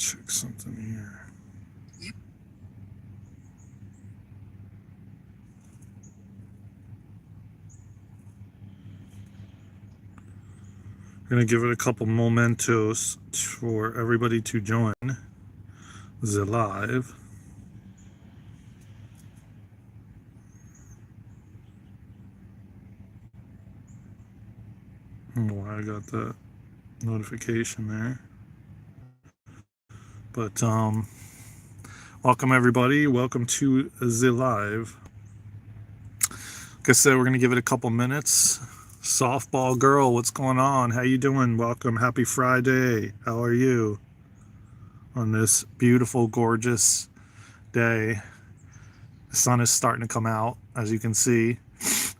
check something here. We're going to give it a couple momentos for everybody to join the live. Oh, I got that notification there. But welcome everybody. Welcome to the live. Like I said, we're going to give it a couple minutes. Softball girl, what's going on? How you doing? Welcome. Happy Friday. How are you on this beautiful, gorgeous day? The sun is starting to come out, as you can see.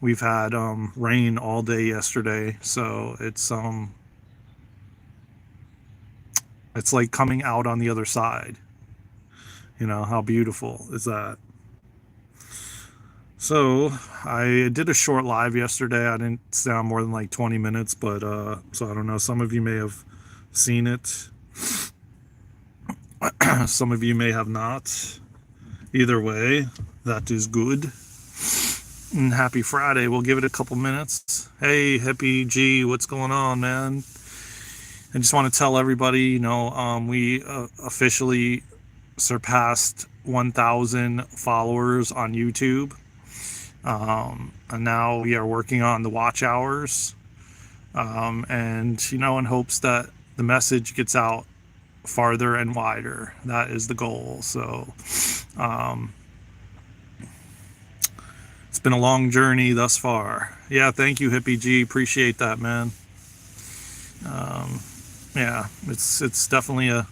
We've had rain all day yesterday, so it's like coming out on the other side. You know, how beautiful is that? So I did a short live yesterday. I didn't stay on more than like 20 minutes, but so I don't know. Some of you may have seen it. Some of you may have not. Either way, that is good. And happy Friday. We'll give it a couple minutes. Hey, Hippie G, what's going on, man? I just want to tell everybody, you know, we officially surpassed 1,000 followers on YouTube. And now we are working on the watch hours. And, you know, in hopes that the message gets out farther and wider. That is the goal. So, it's been a long journey thus far. Yeah, thank you, Hippie G. Appreciate that, man. Yeah, it's definitely a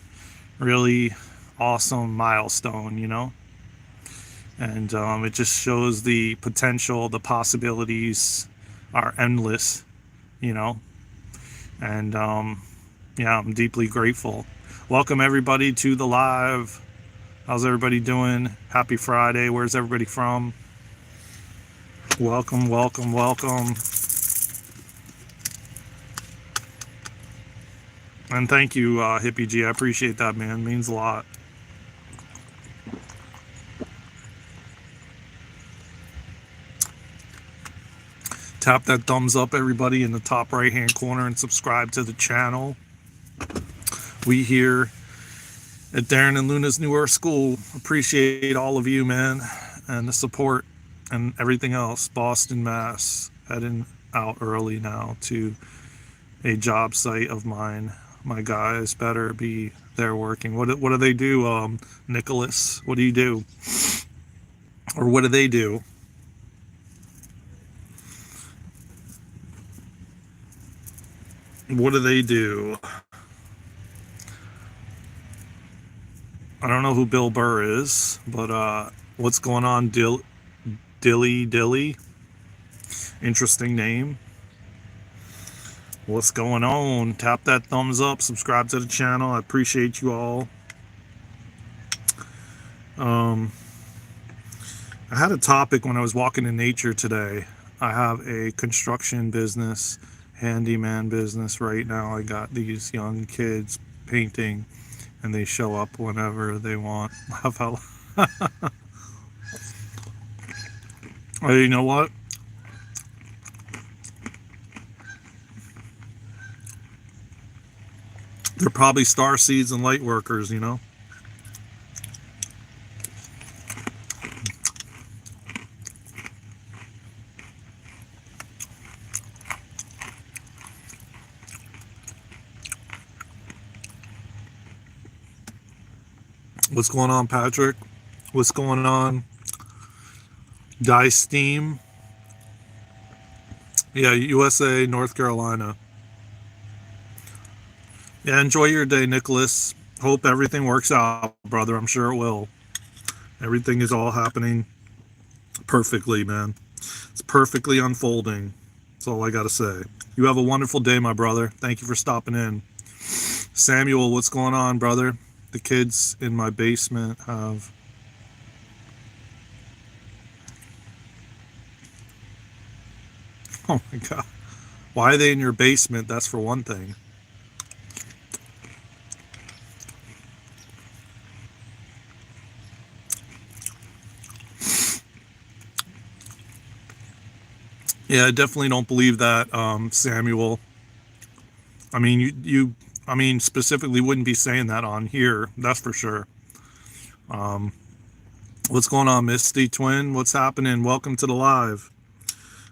really awesome milestone, you know. And it just shows the potential, the possibilities are endless, you know. And yeah, I'm deeply grateful. Welcome everybody to the live. How's everybody doing? Happy Friday. Where's everybody from? Welcome, welcome, welcome. And thank you, Hippie G. I appreciate that, man. It means a lot. Tap that thumbs up, everybody, in the top right hand corner, and subscribe to the channel. We here at Daren and Luna's New Earth School appreciate all of you, man, and the support and everything else. Boston, Mass. Heading out early now to a job site of mine. My guys better be there working. What do they do, Nicholas? What do you do? Or what do they do? What do they do? I don't know who Bill Burr is, but what's going on, Dilly? Interesting name. What's going on? Tap that thumbs up, subscribe to the channel. I appreciate you all. I had a topic when I was walking in nature today. I have a construction business, handyman business right now. I got these young kids painting, and they show up whenever they want. Laugh out loud. You know what? They're probably star seeds and light workers, you know? What's going on, Patrick? What's going on? Dice Steam. Yeah, USA, North Carolina. Yeah, enjoy your day, Nicholas. Hope everything works out, brother. I'm sure it will. Everything is all happening perfectly, man. It's perfectly unfolding. That's all I got to say. You have a wonderful day, my brother. Thank you for stopping in. Samuel, what's going on, brother? The kids in my basement have... Oh my God. Why are they in your basement? That's for one thing. Yeah, I definitely don't believe that, Samuel. I mean, I mean, specifically wouldn't be saying that on here. That's for sure. What's going on, Misty Twin? What's happening? Welcome to the live.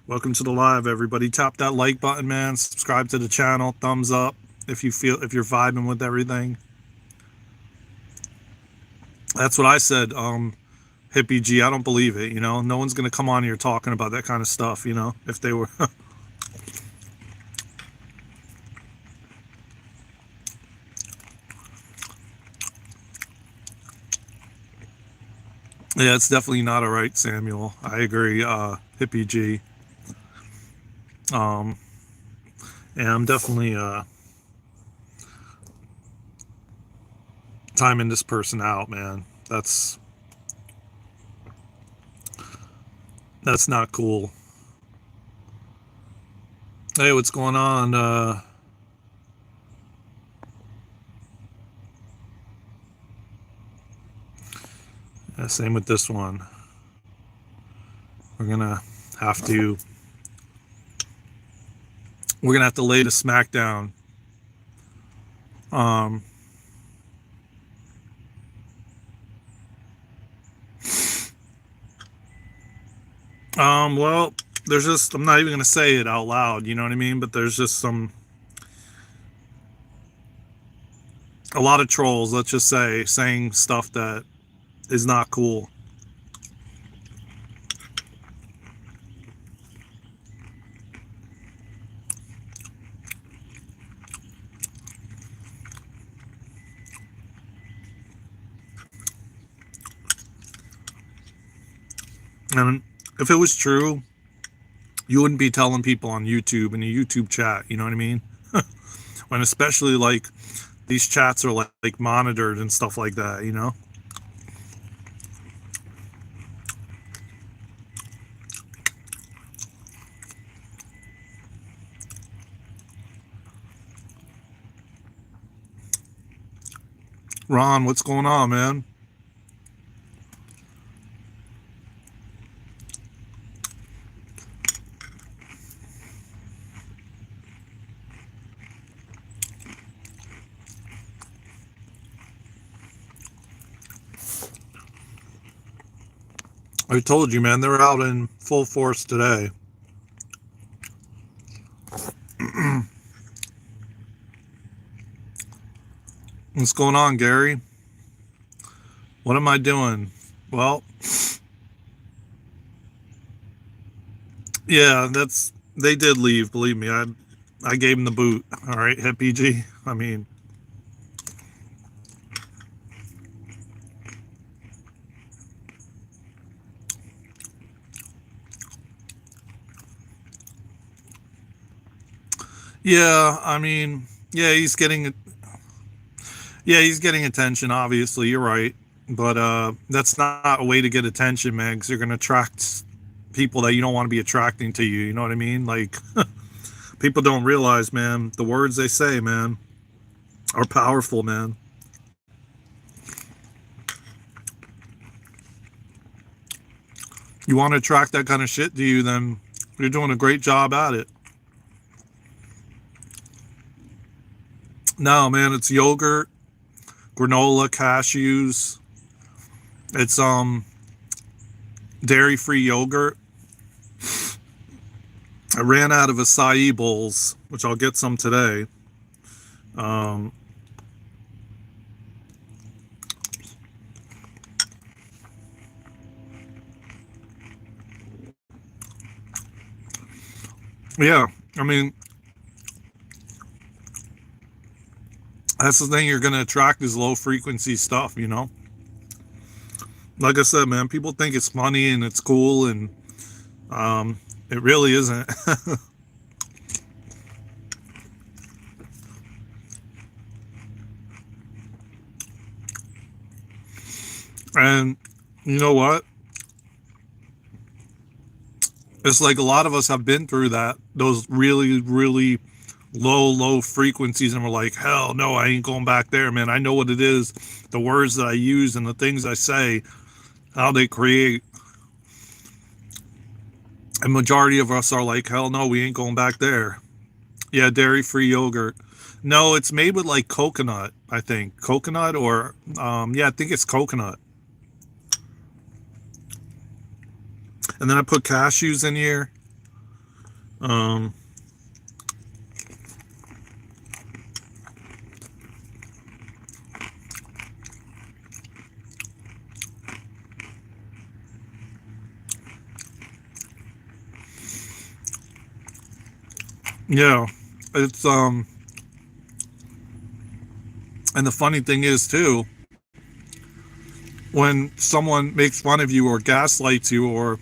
Welcome to the live, everybody. Tap that like button, man. Subscribe to the channel. Thumbs up if you're vibing with everything. That's what I said. Hippie G. I don't believe it. You know, no one's gonna come on here talking about that kind of stuff. You know, if they were. Yeah, it's definitely not all right, Samuel. I agree, Hippie G. Um, yeah, I'm definitely timing this person out, man. That's not cool. Hey, what's going on? Yeah, same with this one. We're gonna have to lay the smack down. Um, well, there's just, I'm not even gonna say it out loud, you know what I mean? But there's just a lot of trolls, let's just say, saying stuff that is not cool. And if it was true, you wouldn't be telling people on YouTube in a YouTube chat, you know what I mean? When especially like these chats are like monitored and stuff like that, you know? Ron, what's going on, man? I told you, man, they're out in full force today. What's going on, Gary? What am I doing? Well, yeah, they did leave, believe me. I gave them the boot. All right, Hippie G. I mean, yeah, I mean, yeah, he's getting attention, obviously, you're right. But that's not a way to get attention, man, because you're going to attract people that you don't want to be attracting to you. You know what I mean? Like, people don't realize, man, the words they say, man, are powerful, man. You want to attract that kind of shit to you, then you're doing a great job at it. No, man, it's yogurt, granola, cashews. It's dairy-free yogurt. I ran out of acai bowls, which I'll get some today. Um, yeah, I mean, that's the thing you're going to attract is low frequency stuff, you know? Like I said, man, people think it's funny and it's cool, and it really isn't. And you know what? It's like a lot of us have been through that, those really, really low frequencies, and we're like, hell no, I ain't going back there, man. I know what it is. The words that I use and the things I say, how they create And majority of us are like, hell no, we ain't going back there. Yeah, dairy-free yogurt. No, it's made with like coconut, I think. Coconut or, yeah, I think it's coconut. And then I put cashews in here. Um, yeah, it's, and the funny thing is too, when someone makes fun of you or gaslights you, or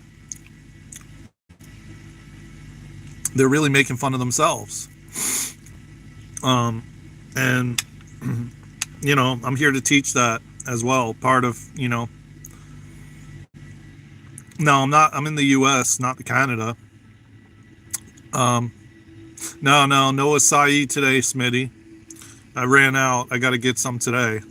they're really making fun of themselves. Um, and, I'm here to teach that as well. Part of, no, I'm not, I'm in the US, not Canada. Um, no acai today, Smitty. I ran out. I got to get some today.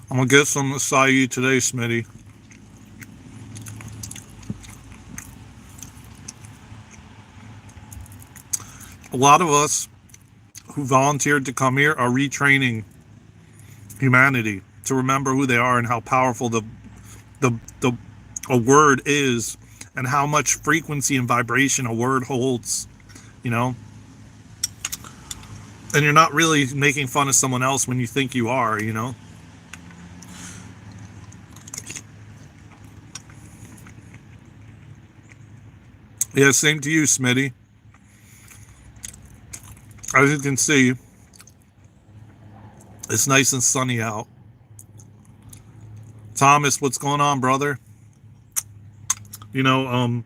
I'm going to get some acai today, Smitty. A lot of us who volunteered to come here are retraining humanity to remember who they are and how powerful the a word is, and how much frequency and vibration a word holds, you know. And you're not really making fun of someone else when you think you are. Yeah, same to you, Smitty. As you can see, it's nice and sunny out. Thomas, what's going on, brother? You know,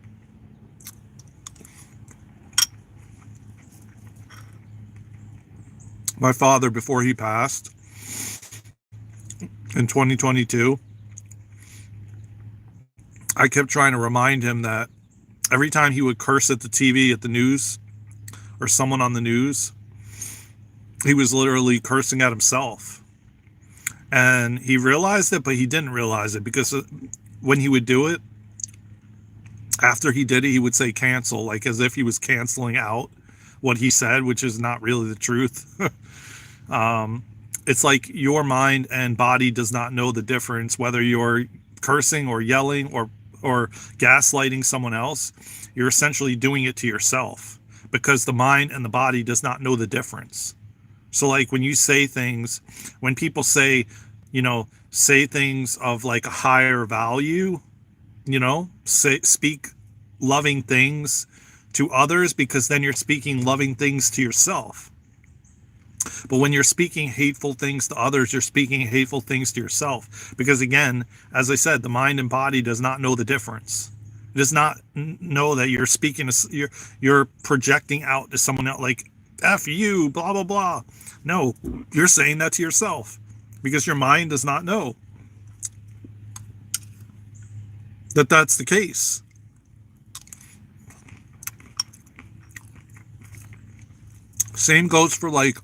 my father, before he passed in 2022, I kept trying to remind him that every time he would curse at the TV, at the news, or someone on the news, he was literally cursing at himself. And he realized it, but he didn't realize it, because when he would do it, after he did it, he would say cancel, like as if he was canceling out what he said, which is not really the truth. It's like your mind and body does not know the difference, whether you're cursing or yelling or gaslighting someone else. You're essentially doing it to yourself, because the mind and the body does not know the difference. So like when you say things, when people say things of like a higher value, speak loving things to others, because then you're speaking loving things to yourself. But when you're speaking hateful things to others, you're speaking hateful things to yourself, because again, as I said, the mind and body does not know the difference. It does not know that you're speaking, you're projecting out to someone else, like F you, blah blah blah. No, you're saying that to yourself, because your mind does not know that that's the case. Same goes for like,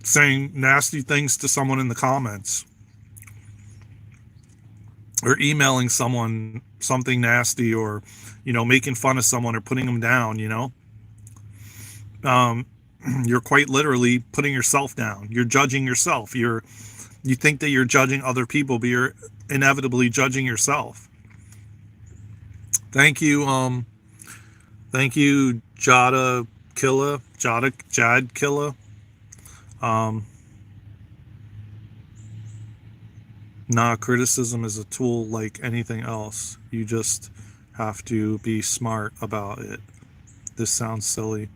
saying nasty things to someone in the comments, or emailing someone something nasty, or making fun of someone or putting them down. You're quite literally putting yourself down. You're judging yourself. You think that you're judging other people, but you're inevitably judging yourself. Thank you, Jad Killa. Criticism is a tool like anything else. You just have to be smart about it. This sounds silly.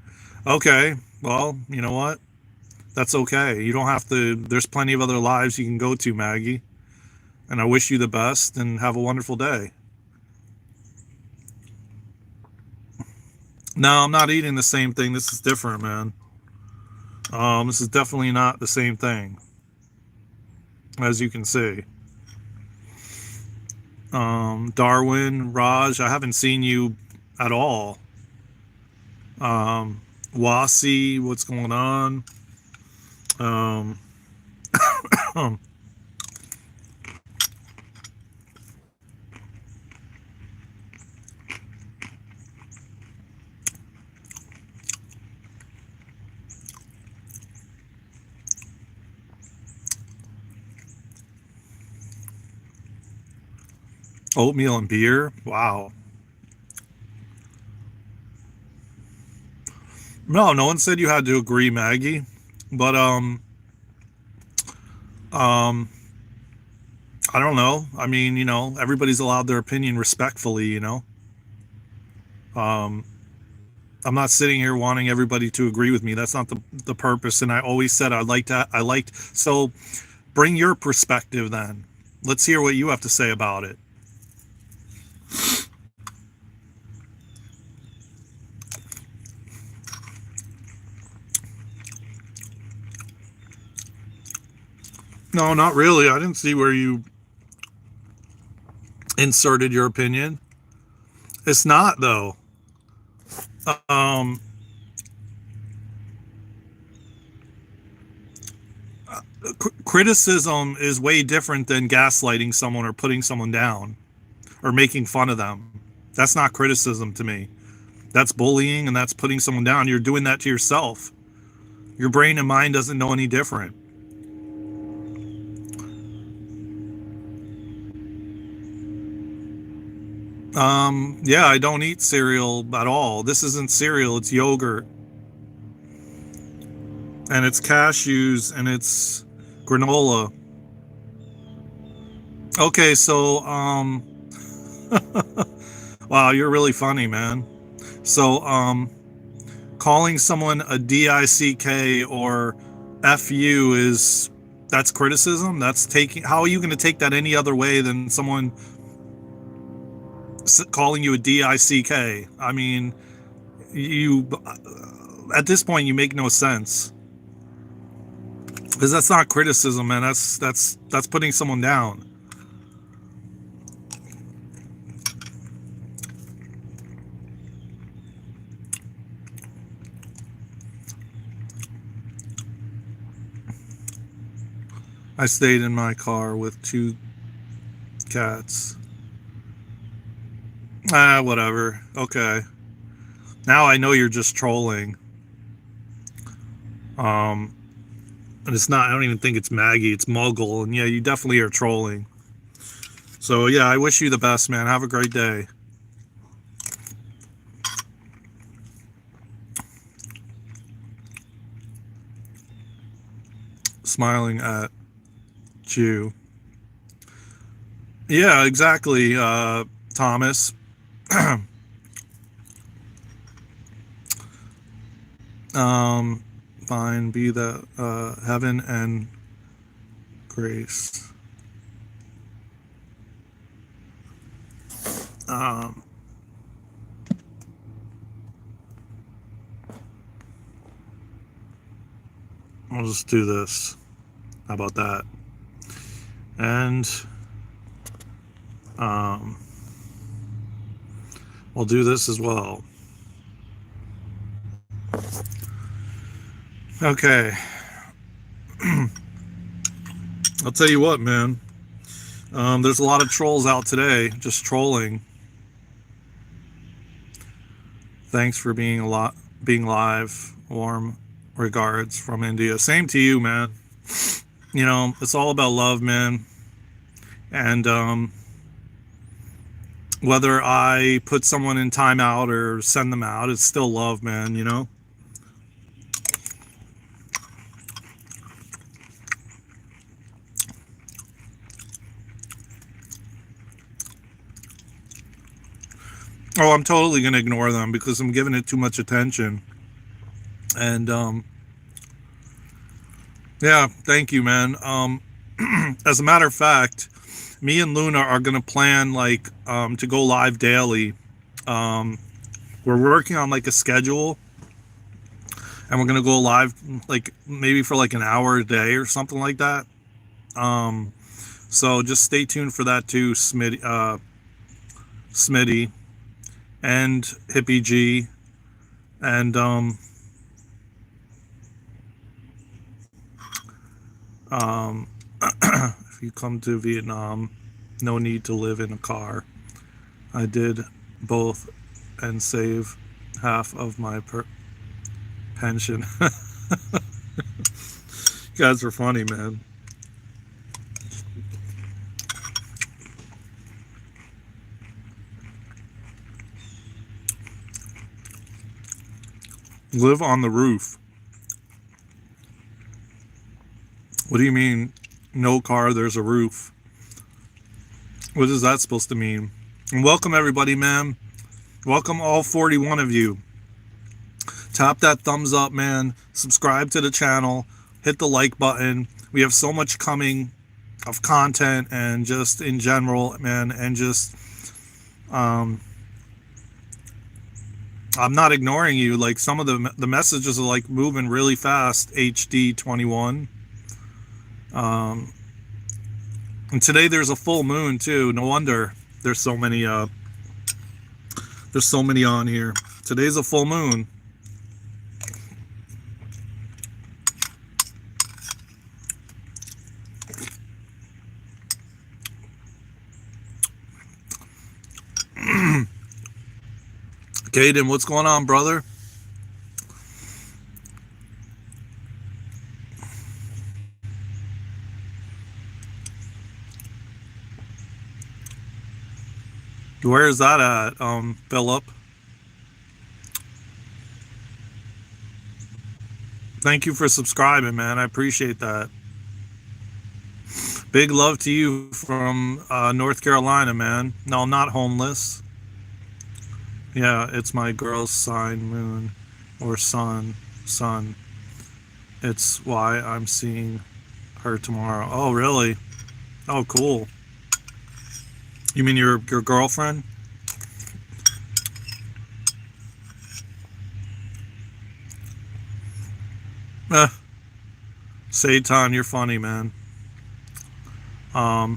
Okay, well, you know what? That's okay. You don't have to. There's plenty of other lives you can go to, Maggie. And I wish you the best and have a wonderful day. No, I'm not eating the same thing. This is different, man. This is definitely not the same thing, as you can see. Darwin, Raj, I haven't seen you at all. Wasi, what's going on? Um, oatmeal and beer. Wow. No, no one said you had to agree, Maggie. But um, I don't know. I mean, everybody's allowed their opinion respectfully. Um, I'm not sitting here wanting everybody to agree with me. That's not the purpose. And I always said I liked. So bring your perspective then. Let's hear what you have to say about it. No, not really. I didn't see where you inserted your opinion. It's not though. Um, Criticism is way different than gaslighting someone or putting someone down or making fun of them. That's not criticism to me. That's bullying and that's putting someone down. You're doing that to yourself. Your brain and mind doesn't know any different. Yeah, I don't eat cereal at all. This isn't cereal, it's yogurt. And it's cashews and it's granola. Okay, so wow, you're really funny, man. So calling someone a DICK or FU that's criticism. That's taking, how are you going to take that any other way than someone calling you a DICK? I mean, you at this point you make no sense, because that's not criticism, man. That's putting someone down. I stayed in my car with two cats. Whatever. Okay. Now I know you're just trolling. Um, and it's not, I don't even think it's Maggie, it's Muggle. And yeah, you definitely are trolling. So yeah, I wish you the best, man. Have a great day. Smiling at you. Yeah, exactly, Thomas. um, Fine, be the heaven and grace. Um, I'll just do this. How about that? And um, we'll do this as well. Okay. I'll tell you what, man. There's a lot of trolls out today, just trolling. Thanks for being live. Warm regards from India. Same to you, man. It's all about love, man. And whether I put someone in timeout or send them out, it's still love, man. Oh, I'm totally going to ignore them because I'm giving it too much attention. And yeah, thank you, man. As a matter of fact, me and Luna are going to plan to go live daily. Um, we're working on like a schedule, and we're going to go live like maybe for like an hour a day or something like that. Um, so just stay tuned for that too, Smitty and Hippie G. And Um, if you come to Vietnam, no need to live in a car. I did both and save half of my pension. You guys are funny, man. Live on the roof. What do you mean, no car, there's a roof? What is that supposed to mean? And welcome everybody, man. Welcome all 41 of you. Tap that thumbs up, man. Subscribe to the channel. Hit the like button. We have so much coming of content and just in general, man. And just, I'm not ignoring you. Like some of the messages are like moving really fast. HD 21. And today there's a full moon too. No wonder there's so many on here. Today's a full moon. Caden, what's going on, brother? Where is that at, Philip? Thank you for subscribing, man. I appreciate that. Big love to you from North Carolina, man. No, I'm not homeless. Yeah, it's my girl's sign, moon, or sun. It's why I'm seeing her tomorrow. Oh, really? Oh, cool. You mean your girlfriend? Satan, you're funny, man. I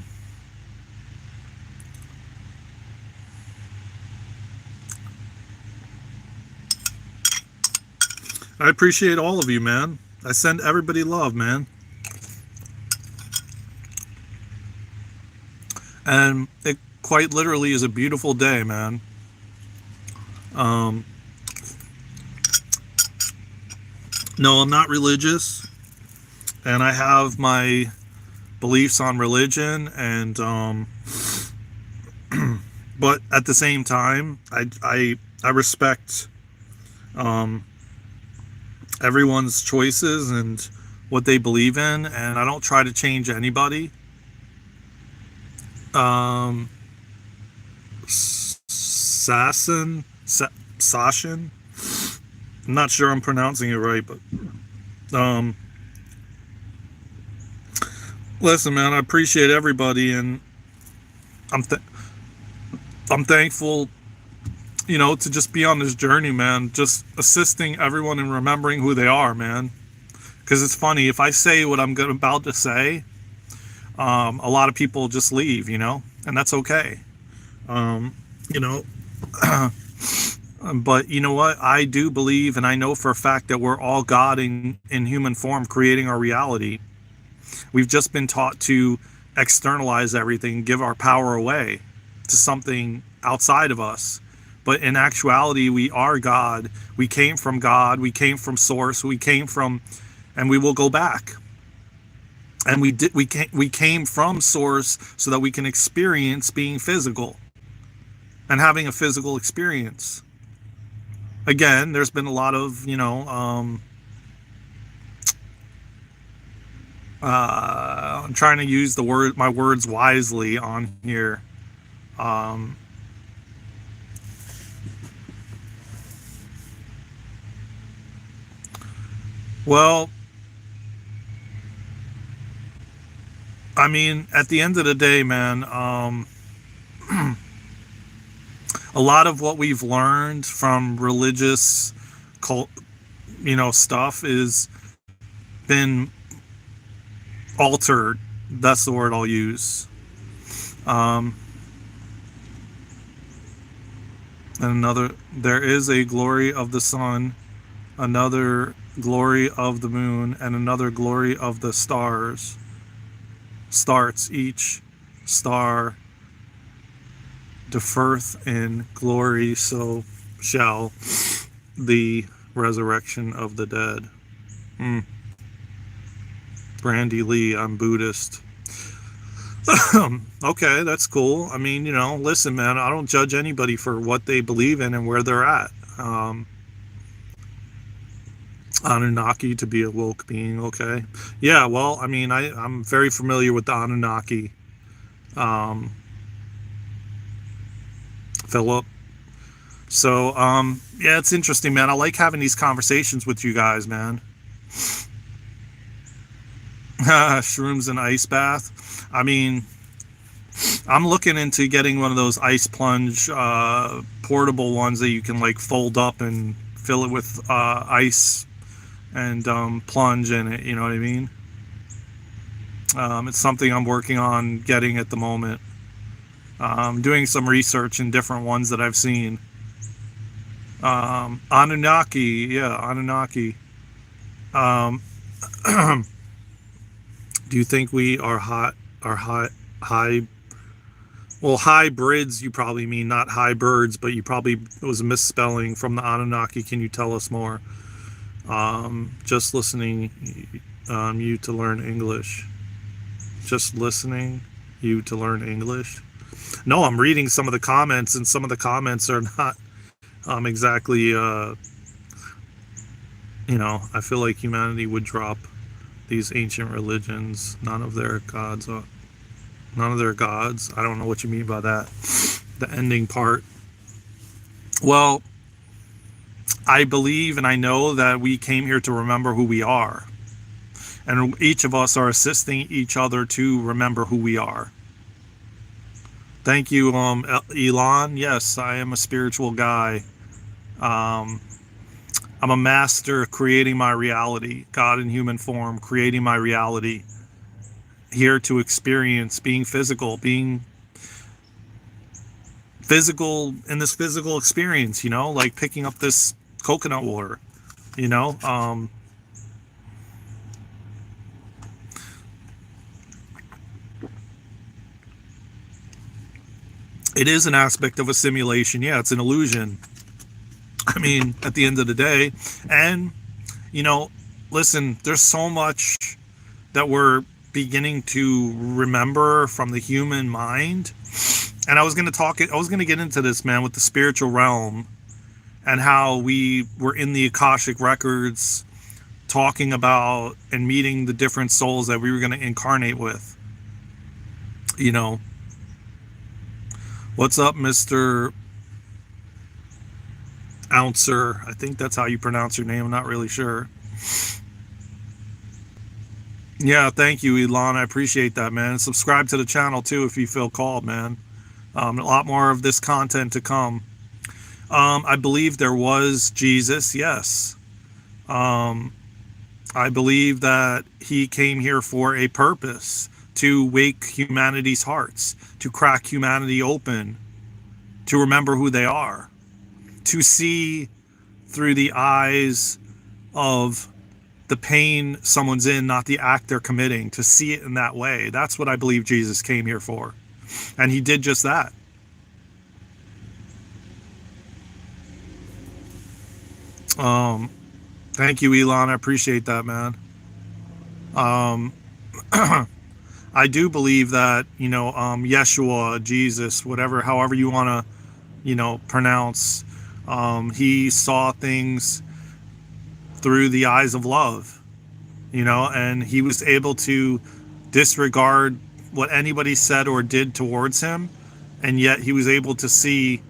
appreciate all of you, man. I send everybody love, man. And it quite literally is a beautiful day, man. No, I'm not religious, and I have my beliefs on religion, and but at the same time, I respect everyone's choices and what they believe in, and I don't try to change anybody. Sashin. I'm not sure I'm pronouncing it right, but listen, man, I appreciate everybody, and I'm thankful, you know, to just be on this journey, man. Just assisting everyone in remembering who they are, man. Because it's funny, if I say what I'm about to say, a lot of people just leave, you know, and that's okay. You know, but you know what? I do believe, and I know for a fact that we're all God in human form, creating our reality. We've just been taught to externalize everything, give our power away to something outside of us. But in actuality, we are God. We came from God. We came from Source. We came from, and we will go back. And we came from Source so that we can experience being physical and having a physical experience. Again, there's been a lot of, you know, I'm trying to use my words wisely on here. Well, I mean, at the end of the day, man, a lot of what we've learned from religious cult, you know, stuff is been altered. That's the word I'll use. And there is a glory of the sun, another glory of the moon, and another glory of the stars. starts each star deferth in glory, so shall the resurrection of the dead. Brandy Lee, I'm Buddhist. Okay, that's cool. I mean, listen, man, I don't judge anybody for what they believe in and where they're at. Anunnaki, to be a woke being, okay. Yeah, well, I mean, I'm very familiar with the Anunnaki. Philip. So, yeah, it's interesting, man. I like having these conversations with you guys, man. Shrooms and ice bath. I mean, I'm looking into getting one of those ice plunge portable ones that you can like fold up and fill it with ice and plunge in it, you know what I mean? It's something I'm working on getting at the moment. I'm doing some research in different ones that I've seen. Anunnaki, yeah, Anunnaki. Do you think we are high? Well, hybrids, you probably mean, not high birds, but it was a misspelling from the Anunnaki. Can you tell us more? Just listening you to learn English. Just listening you to learn English. No, I'm reading some of the comments, and some of the comments are not exactly, I feel like humanity would drop these ancient religions. None of their gods. I don't know what you mean by that. The ending part. Well, I believe and I know that we came here to remember who we are. And each of us are assisting each other to remember who we are. Thank you, Elon. Yes, I am a spiritual guy. I'm a master creating my reality. God in human form, creating my reality. Here to experience being physical in this physical experience, like picking up this coconut water, it is an aspect of a simulation. Yeah, it's an illusion. I mean, at the end of the day, and listen, there's so much that we're beginning to remember from the human mind. And I was going to get into this, man, with the spiritual realm and how we were in the Akashic records talking about and meeting the different souls that we were going to incarnate with. What's up, Mr. Ouncer? I think that's how you pronounce your name. I'm not really sure. Yeah, thank you, Elon. I appreciate that, man. Subscribe to the channel too if you feel called, man. A lot more of this content to come. I believe there was Jesus, yes. I believe that he came here for a purpose, to wake humanity's hearts, to crack humanity open, to remember who they are, to see through the eyes of the pain someone's in, not the act they're committing, to see it in that way. That's what I believe Jesus came here for. And he did just that. Thank you, Elon. I appreciate that, man. I do believe that, Yeshua, Jesus, however you want to, pronounce, he saw things through the eyes of love, and he was able to disregard what anybody said or did towards him, and yet he was able to see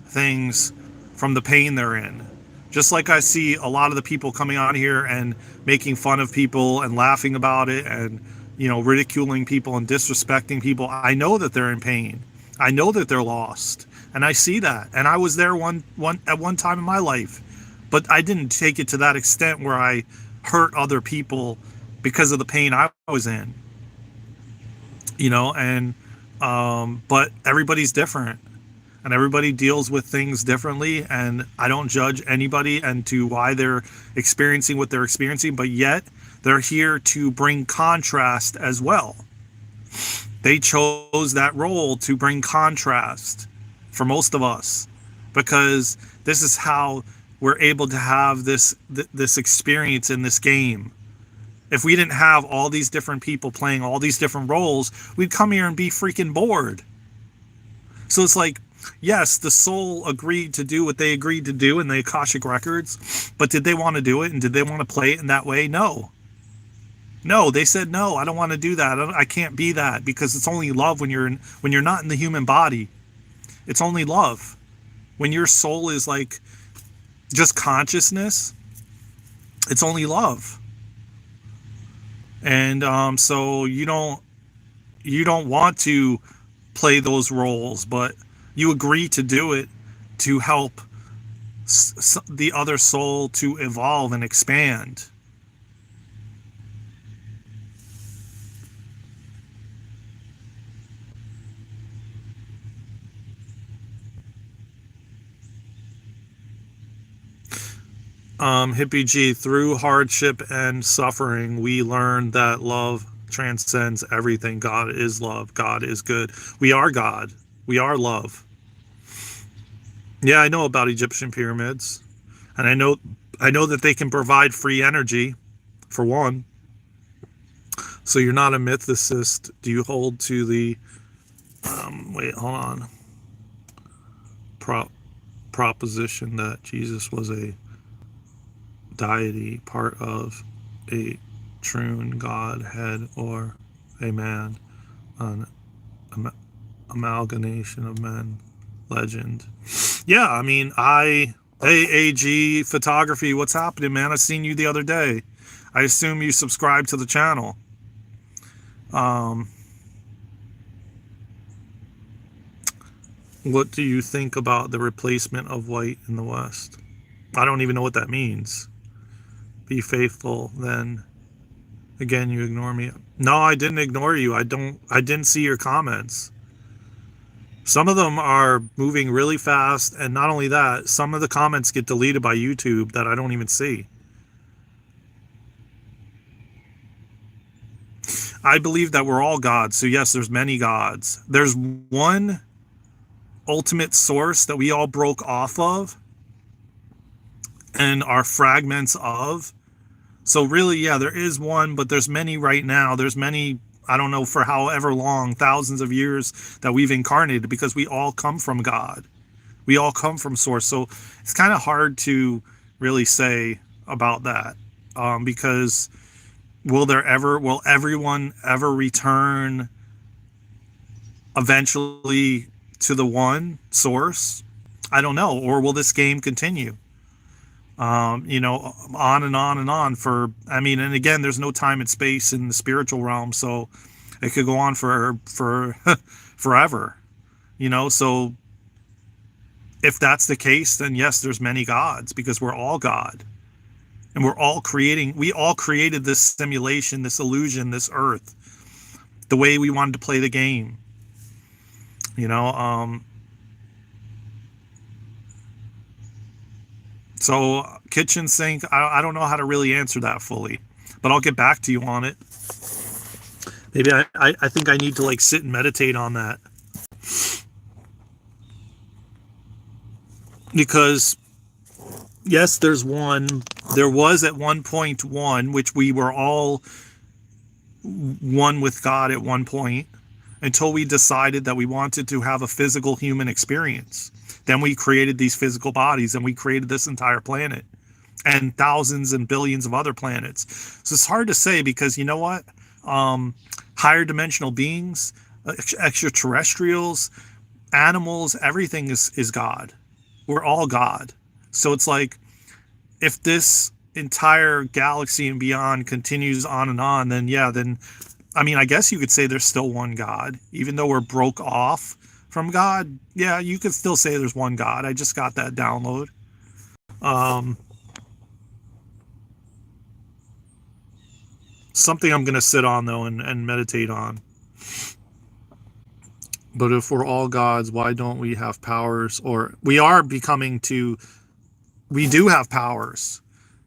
things from the pain they're in. Just like I see a lot of the people coming on here and making fun of people and laughing about it and, ridiculing people and disrespecting people. I know that they're in pain. I know that they're lost. And I see that. And I was there at one time in my life. But I didn't take it to that extent where I hurt other people because of the pain I was in. But everybody's different. And everybody deals with things differently, and I don't judge anybody and to why they're experiencing what they're experiencing, but yet they're here to bring contrast as well. They chose that role to bring contrast for most of us, because this is how we're able to have this experience in this game. If we didn't have all these different people playing all these different roles, we'd come here and be freaking bored. So it's like, yes, the soul agreed to do what they agreed to do in the Akashic Records, but did they want to do it, and did they want to play it in that way? No, they said, no, I don't want to do that. I can't be that, because it's only love when you're not in the human body. It's only love. When your soul is like just consciousness, it's only love. And so you don't want to play those roles, but you agree to do it to help the other soul to evolve and expand. Hippie G, through hardship and suffering, we learn that love transcends everything. God is love. God is good. We are God. We are love. Yeah, I know about Egyptian pyramids, and I know that they can provide free energy, for one. So you're not a mythicist. Do you hold to the wait, hold on. Proposition that Jesus was a deity, part of a true Godhead, or a man, an amalgamation of men, legend? Yeah, I mean, hey, AG Photography, what's happening, man? I seen you the other day. I assume you subscribe to the channel. What do you think about the replacement of white in the West? I don't even know what that means. Be faithful, then again you ignore me. No, I didn't ignore you. I didn't see your comments. Some of them are moving really fast, and not only that, some of the comments get deleted by YouTube that I don't even see. I believe that we're all gods. So yes, there's many gods. There's one ultimate source that we all broke off of and are fragments of. So really, yeah, there is one, but there's many right now. There's many, I don't know for however long, thousands of years that we've incarnated, because we all come from God. We all come from source. So it's kind of hard to really say about that, because will everyone ever return eventually to the one source? I don't know. Or will this game continue? On and on and on and again, there's no time and space in the spiritual realm, so it could go on for forever, so if that's the case, then yes, there's many gods, because we're all God, and we all created this simulation, this illusion, this earth, the way we wanted to play the game, So kitchen sink, I don't know how to really answer that fully, but I'll get back to you on it. Maybe I think I need to sit and meditate on that, because yes, there was at one point one, which we were all one with God at one point, until we decided that we wanted to have a physical human experience. Then we created these physical bodies, and we created this entire planet and thousands and billions of other planets. So it's hard to say, because you know what? Higher dimensional beings, extraterrestrials, animals, everything is God. We're all God. So it's like, if this entire galaxy and beyond continues on and on, then yeah, I guess you could say there's still one God, even though we're broke off from God. Yeah, you could still say there's one God. I just got that download. Something I'm going to sit on, though, and meditate on. But if we're all gods, why don't we have powers? Or we do have powers.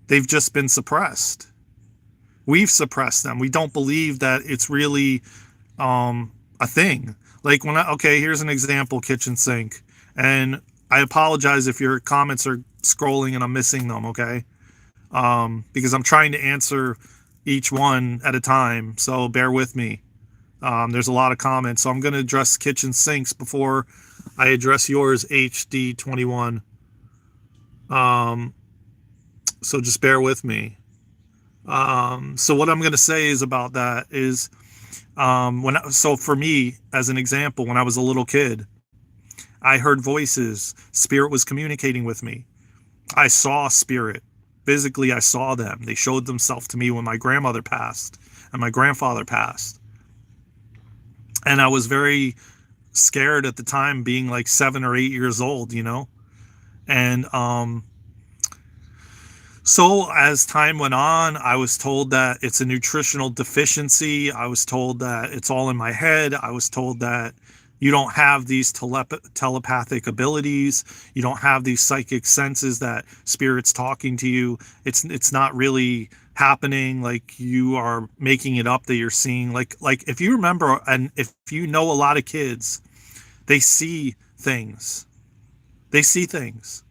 They've just been suppressed. We've suppressed them. We don't believe that it's really a thing. Like okay, here's an example, kitchen sink. And I apologize if your comments are scrolling and I'm missing them, okay? Because I'm trying to answer each one at a time, so bear with me. There's a lot of comments, so I'm going to address kitchen sinks before I address yours, HD21. So just bear with me. So what I'm going to say is about that is so for me, as an example, when I was a little kid, I heard voices. Spirit was communicating with me. I saw spirit. Physically, I saw them. They showed themselves to me when my grandmother passed and my grandfather passed. And I was very scared at the time, being like 7 or 8 years old, you know? And so as time went on, I was told that it's a nutritional deficiency. I was told that it's all in my head. I was told that you don't have these telepathic abilities. You don't have these psychic senses that spirit's talking to you. It's not really happening. Like, you are making it up that you're seeing. Like if you remember, and if you know a lot of kids, they see things. They see things.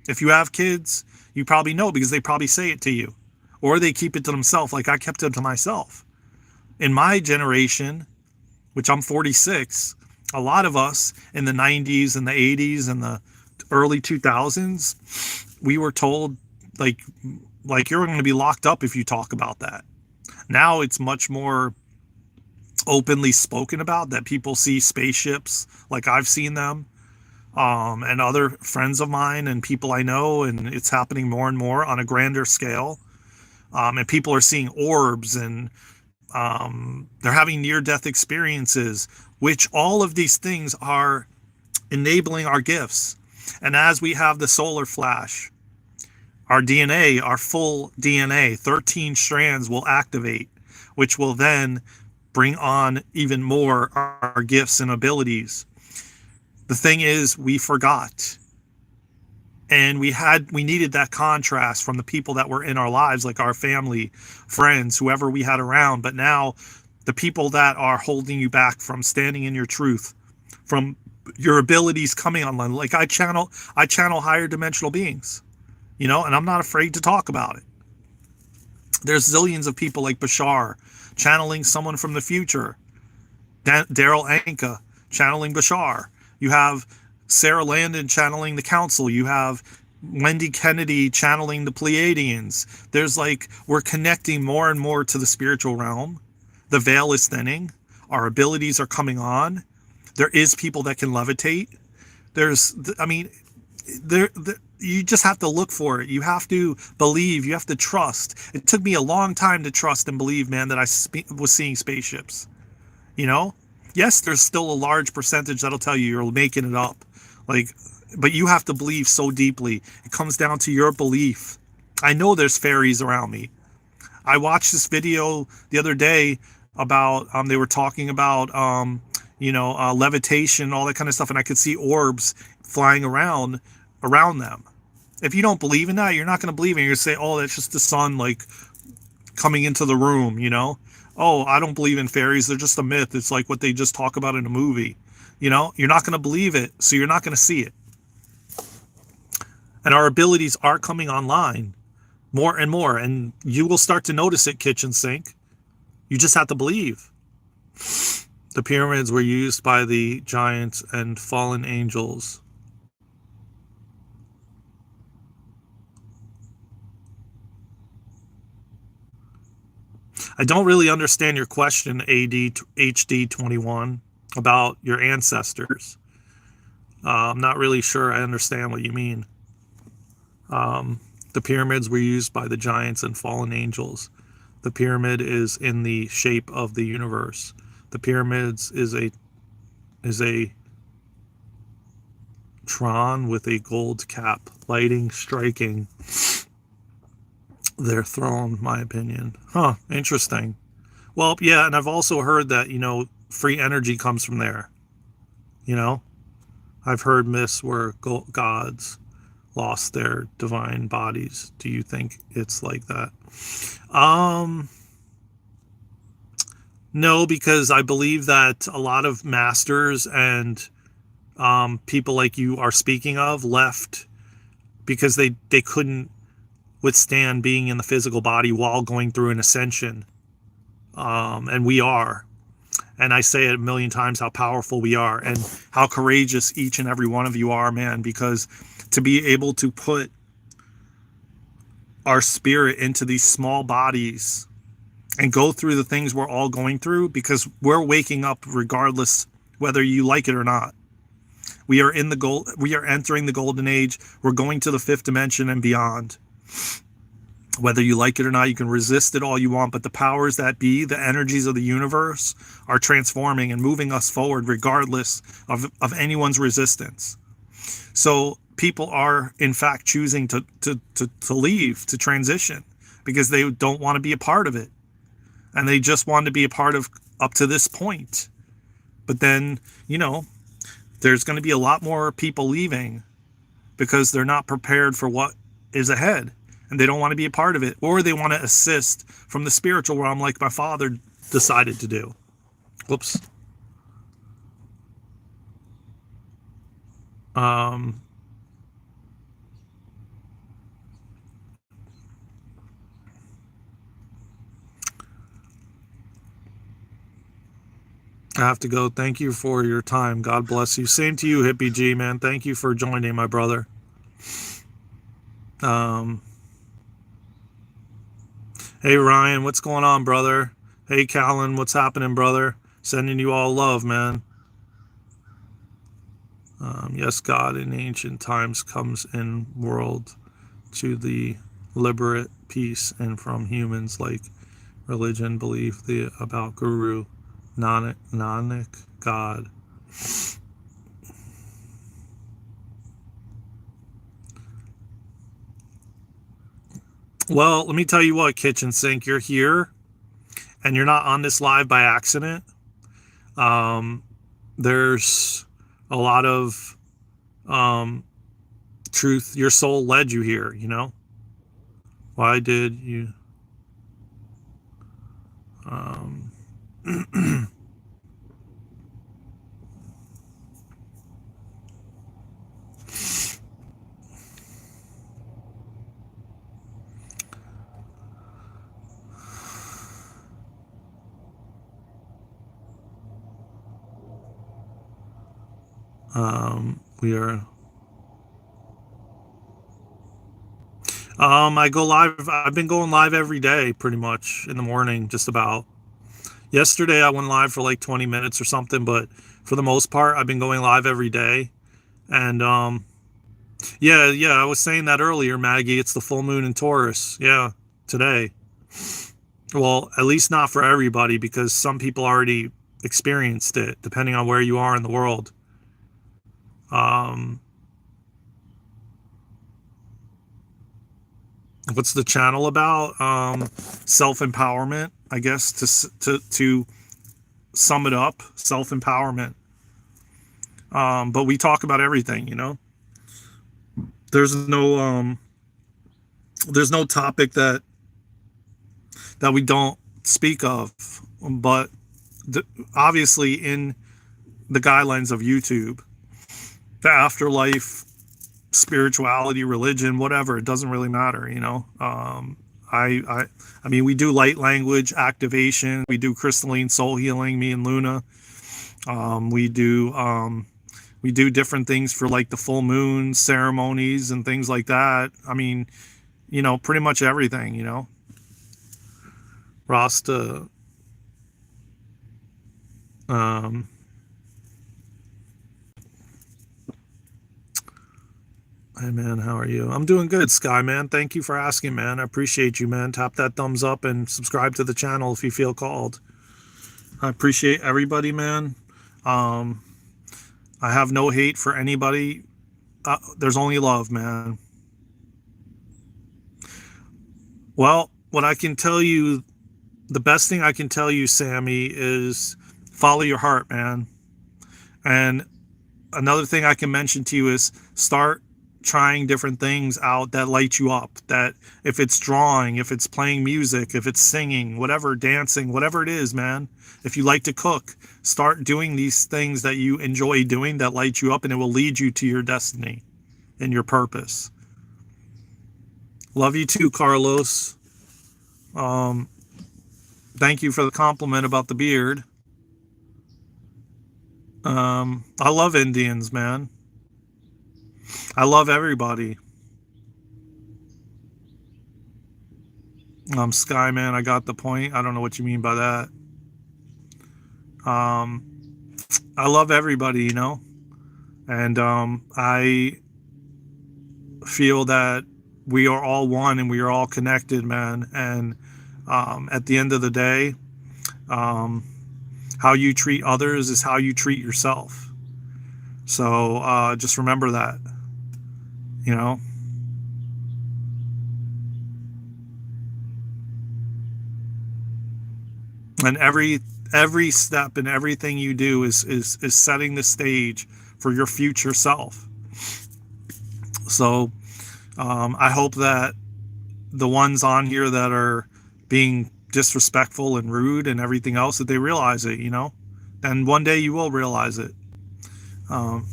If you have kids, you probably know, because they probably say it to you, or they keep it to themselves. Like I kept it to myself. In my generation, which I'm 46, a lot of us in the 90s and the 80s and the early 2000s, we were told like you're going to be locked up if you talk about that. Now it's much more openly spoken about, that people see spaceships like I've seen them, and other friends of mine and people I know, and it's happening more and more on a grander scale. And people are seeing orbs, and they're having near-death experiences, which all of these things are enabling our gifts. And as we have the solar flash, our DNA, our full DNA, 13 strands will activate, which will then bring on even more our gifts and abilities. The thing is, we forgot. And we needed that contrast from the people that were in our lives, like our family, friends, whoever we had around. But now the people that are holding you back from standing in your truth, from your abilities coming online, like I channel higher dimensional beings, you know, and I'm not afraid to talk about it. There's zillions of people like Bashar channeling someone from the future. Daryl Anka channeling Bashar. You have Sarah Landon channeling the council. You have Wendy Kennedy channeling the Pleiadians. There's we're connecting more and more to the spiritual realm. The veil is thinning. Our abilities are coming on. There is people that can levitate. You just have to look for it. You have to believe. You have to trust. It took me a long time to trust and believe, man, that I was seeing spaceships. You know? Yes, there's still a large percentage that'll tell you you're making it up. But you have to believe so deeply. It comes down to your belief. I know there's fairies around me. I watched this video the other day about, they were talking about, levitation, all that kind of stuff. And I could see orbs flying around them. If you don't believe in that, you're not going to believe it. You're going to say, oh, that's just the sun, coming into the room, you know? Oh, I don't believe in fairies. They're just a myth. It's like what they just talk about in a movie. You know, you're not going to believe it, so you're not going to see it. And our abilities are coming online more and more, and you will start to notice it, kitchen sink. You just have to believe. The pyramids were used by the giants and fallen angels. I don't really understand your question, HD21, about your ancestors. I'm not really sure I understand what you mean. The pyramids were used by the giants and fallen angels. The pyramid is in the shape of the universe. The pyramids is a Tron with a gold cap, lighting, striking their throne, my opinion. Huh, interesting. Well, yeah, and I've also heard that, free energy comes from there. I've heard myths where gods lost their divine bodies. Do you think it's like that? No, because I believe that a lot of masters and people like you are speaking of left because they couldn't withstand being in the physical body while going through an ascension. And we are. And I say it a million times how powerful we are and how courageous each and every one of you are, man, because to be able to put our spirit into these small bodies and go through the things we're all going through, because we're waking up regardless whether you like it or not. We are entering the golden age. We're going to the fifth dimension and beyond. Whether you like it or not, you can resist it all you want, but the powers that be, the energies of the universe, are transforming and moving us forward regardless of anyone's resistance. So people are in fact choosing to leave, to transition, because they don't want to be a part of it. And they just want to be a part of up to this point. But then, there's going to be a lot more people leaving because they're not prepared for what is ahead. And they don't want to be a part of it. Or they want to assist from the spiritual realm like my father decided to do. Whoops. I have to go. Thank you for your time. God bless you. Same to you, Hippie G, man. Thank you for joining, my brother. Hey, Ryan, what's going on, brother? Hey, Callan, what's happening, brother? Sending you all love, man. Yes, God in ancient times comes in world to the liberate peace and from humans like religion, belief about Guru, Nanak, God. Well, let me tell you what, Kitchen Sink, you're here and you're not on this live by accident. There's a lot of truth. Your soul led you here, Why did you? We are. I go live. I've been going live every day, pretty much in the morning, just about. Yesterday, I went live for like 20 minutes or something, but for the most part, I've been going live every day. And yeah, I was saying that earlier, Maggie. It's the full moon in Taurus. Yeah, today. Well, at least not for everybody, because some people already experienced it, depending on where you are in the world. What's the channel about? Self-empowerment, I guess, to sum it up, self-empowerment. But we talk about everything, There's no topic that we don't speak of, but obviously in the guidelines of YouTube, the afterlife, spirituality, religion, whatever, it doesn't really matter, I mean, we do light language activation, we do crystalline soul healing, me and Luna. We do different things for like the full moon ceremonies and things like that. I mean, pretty much everything, Rasta. Hey man, how are you? I'm doing good, Sky man. Thank you for asking, man. I appreciate you, man. Tap that thumbs up and subscribe to the channel if you feel called. I appreciate everybody, man. I have no hate for anybody. There's only love, man. Well, what I can tell you, the best thing I can tell you, Sammy, is follow your heart, man. And another thing I can mention to you is start trying different things out that light you up. That if it's drawing, if it's playing music, if it's singing, whatever, dancing, whatever it is, man, If you like to cook, start doing these things that you enjoy doing that light you up, and it will lead you to your destiny and your purpose. Love you too, Carlos. Thank you for the compliment about the beard. I love Indians, man. I love everybody. Skyman, I got the point. I don't know what you mean by that. I love everybody, you know, and I feel that we are all one and we are all connected, man. And at the end of the day, how you treat others is how you treat yourself. So just remember that, you know. And every step and everything you do is setting the stage for your future self. So I hope that the ones on here that are being disrespectful and rude and everything else, that they realize it, you know. And one day you will realize it. And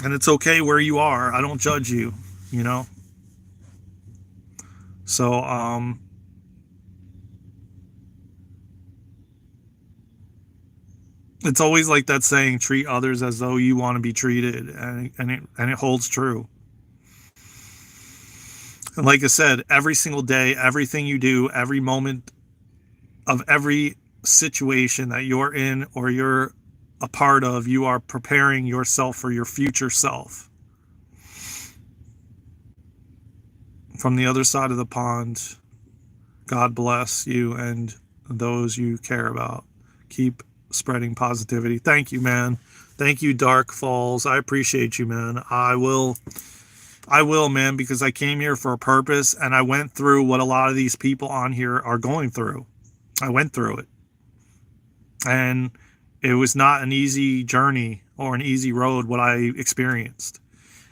it's okay where you are. I don't judge you, you know. So it's always like that saying, treat others as though you want to be treated, and it holds true. And like I said, every single day, everything you do, every moment of every situation that you're in or you're a part of, you are preparing yourself for your future self. From the other side of the pond, God bless you and those you care about. Keep spreading positivity. Thank you, man. Thank you, Dark Falls. I appreciate you, man. I will, man, because I came here for a purpose, and I went through what a lot of these people on here are going through. I went through it. And it was not an easy journey or an easy road, what I experienced.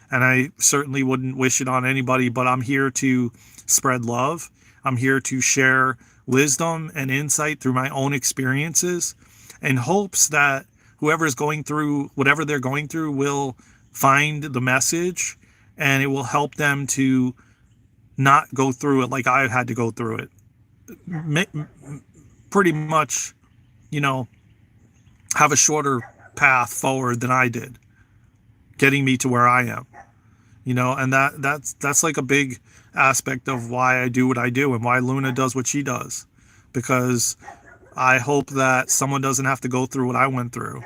And I certainly wouldn't wish it on anybody, but I'm here to spread love. I'm here to share wisdom and insight through my own experiences, in hopes that whoever's going through whatever they're going through will find the message, and it will help them to not go through it like I had to go through it. Pretty much, you know, have a shorter path forward than I did, getting me to where I am, you know. And that's like a big aspect of why I do what I do and why Luna does what she does, because I hope that someone doesn't have to go through what I went through,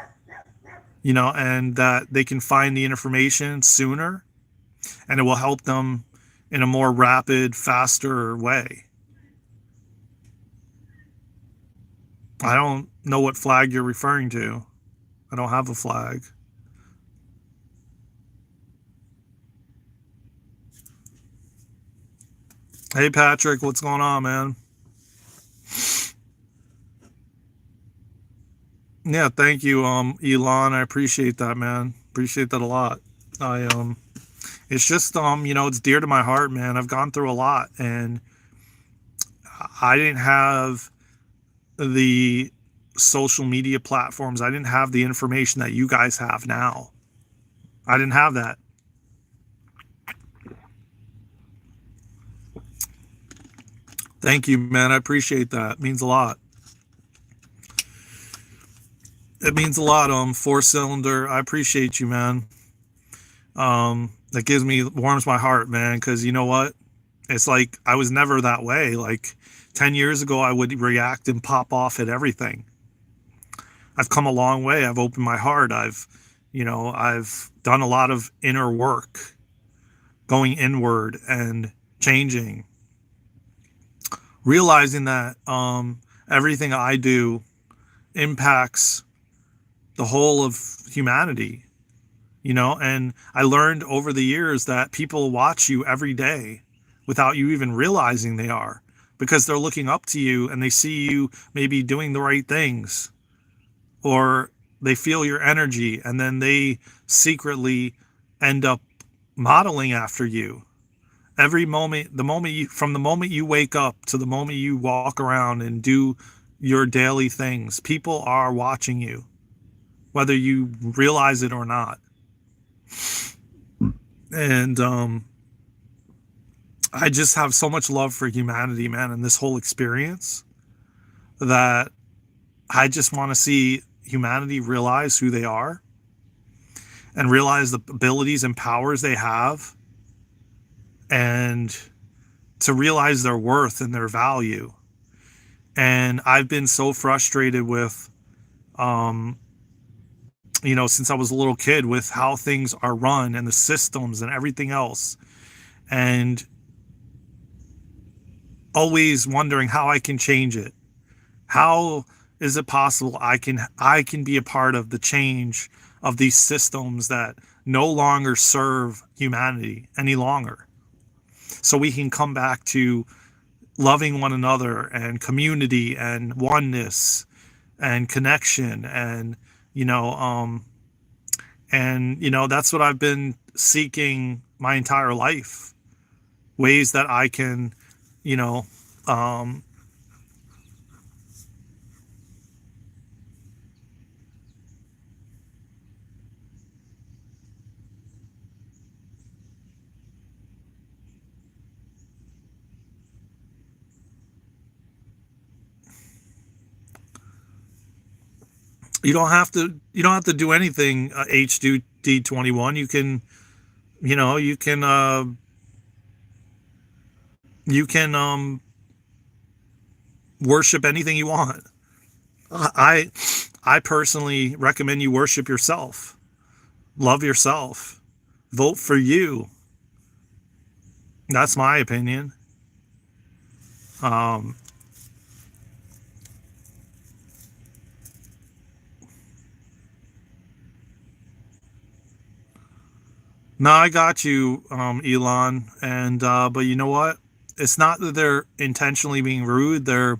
you know, and that they can find the information sooner, and it will help them in a more rapid, faster way. I don't know what flag you're referring to. I don't have a flag. Hey, Patrick, what's going on, man? Yeah, thank you, Elon. I appreciate that, man. Appreciate that a lot. It's just, you know, it's dear to my heart, man. I've gone through a lot, and I didn't have the social media platforms. I didn't have the information that you guys have now. I didn't have that. Thank you, man. I appreciate that. It means a lot. It means a lot. 4-cylinder. I appreciate you, man. That warms my heart, man. Because you know what? It's like I was never that way. Like 10 years ago, I would react and pop off at everything. I've come a long way. I've opened my heart. I've done a lot of inner work, going inward and changing, realizing that everything I do impacts the whole of humanity, you know. And I learned over the years that people watch you every day without you even realizing they are, because they're looking up to you and they see you maybe doing the right things, or they feel your energy, and then they secretly end up modeling after you. Every moment, from the moment you wake up to the moment you walk around and do your daily things. People are watching you, whether you realize it or not. And I just have so much love for humanity, man, and this whole experience, that I just want to see humanity realize who they are and realize the abilities and powers they have, and to realize their worth and their value. And I've been so frustrated with, since I was a little kid, with how things are run and the systems and everything else. And always wondering how I can change it. How is it possible I can be a part of the change of these systems that no longer serve humanity any longer, so we can come back to loving one another and community and oneness and connection, and that's what I've been seeking my entire life. Ways that I can, you don't have to do anything, HD21. You can, you can worship anything you want. I personally recommend you worship yourself, love yourself, vote for you. That's my opinion. No, I got you, Elon. And but you know what? It's not that they're intentionally being rude. They're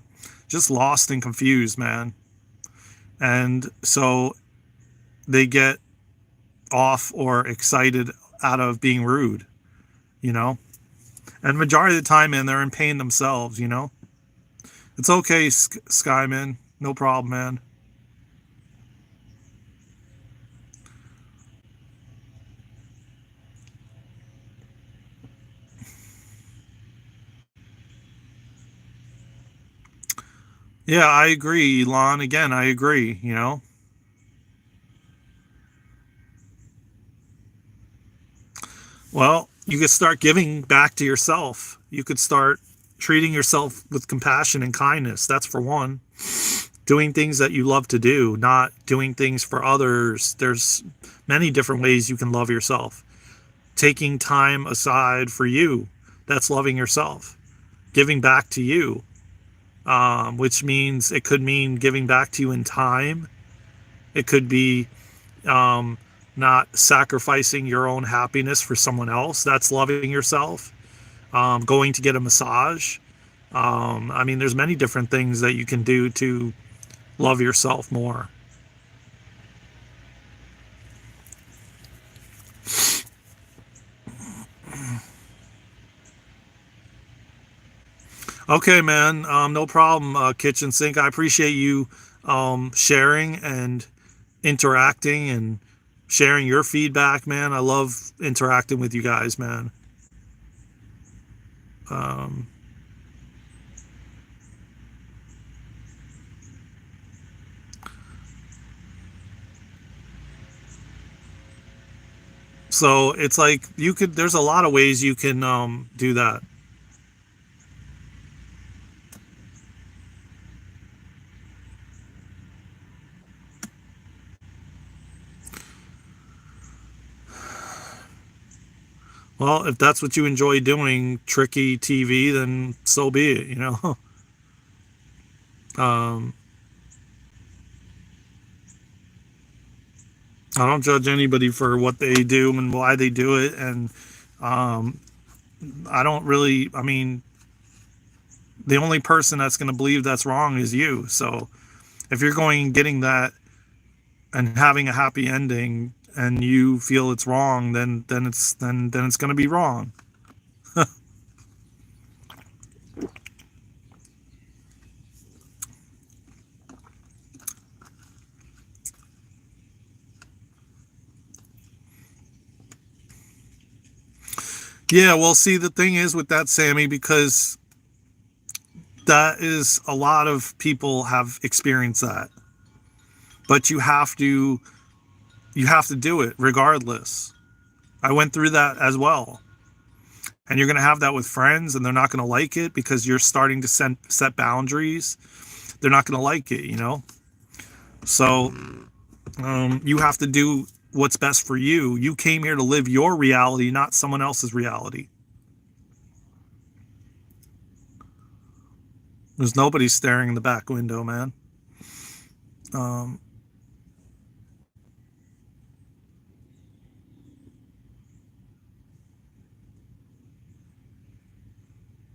just lost and confused, man. And so they get off or excited out of being rude, you know? And majority of the time, man, they're in pain themselves, you know? It's okay, Skyman. No problem, man. Yeah, I agree, Elon. Again, I agree, you know? Well, you could start giving back to yourself. You could start treating yourself with compassion and kindness. That's for one. Doing things that you love to do, not doing things for others. There's many different ways you can love yourself. Taking time aside for you, that's loving yourself. Giving back to you, which means it could mean giving back to you in time. It could be not sacrificing your own happiness for someone else. That's loving yourself. Going to get a massage. I mean, there's many different things that you can do to love yourself more. Okay, man. No problem, Kitchen Sink. I appreciate you sharing and interacting and sharing your feedback, man. I love interacting with you guys, man. Um, so it's like there's a lot of ways you can do that. Well, if that's what you enjoy doing, tricky TV, then so be it, you know. um, I don't judge anybody for what they do and why they do it. And um, I don't really, I mean, the only person that's going to believe that's wrong is you. So if you're going and getting that and having a happy ending and you feel it's wrong, then it's going to be wrong. Yeah, well, see, the thing is with that, Sammy, because that is a lot of people have experienced that, but you have to do it regardless. I went through that as well. And you're going to have that with friends, and they're not going to like it because you're starting to set boundaries. They're not going to like it, you know? So you have to do what's best for you. You came here to live your reality, not someone else's reality. There's nobody staring in the back window, man.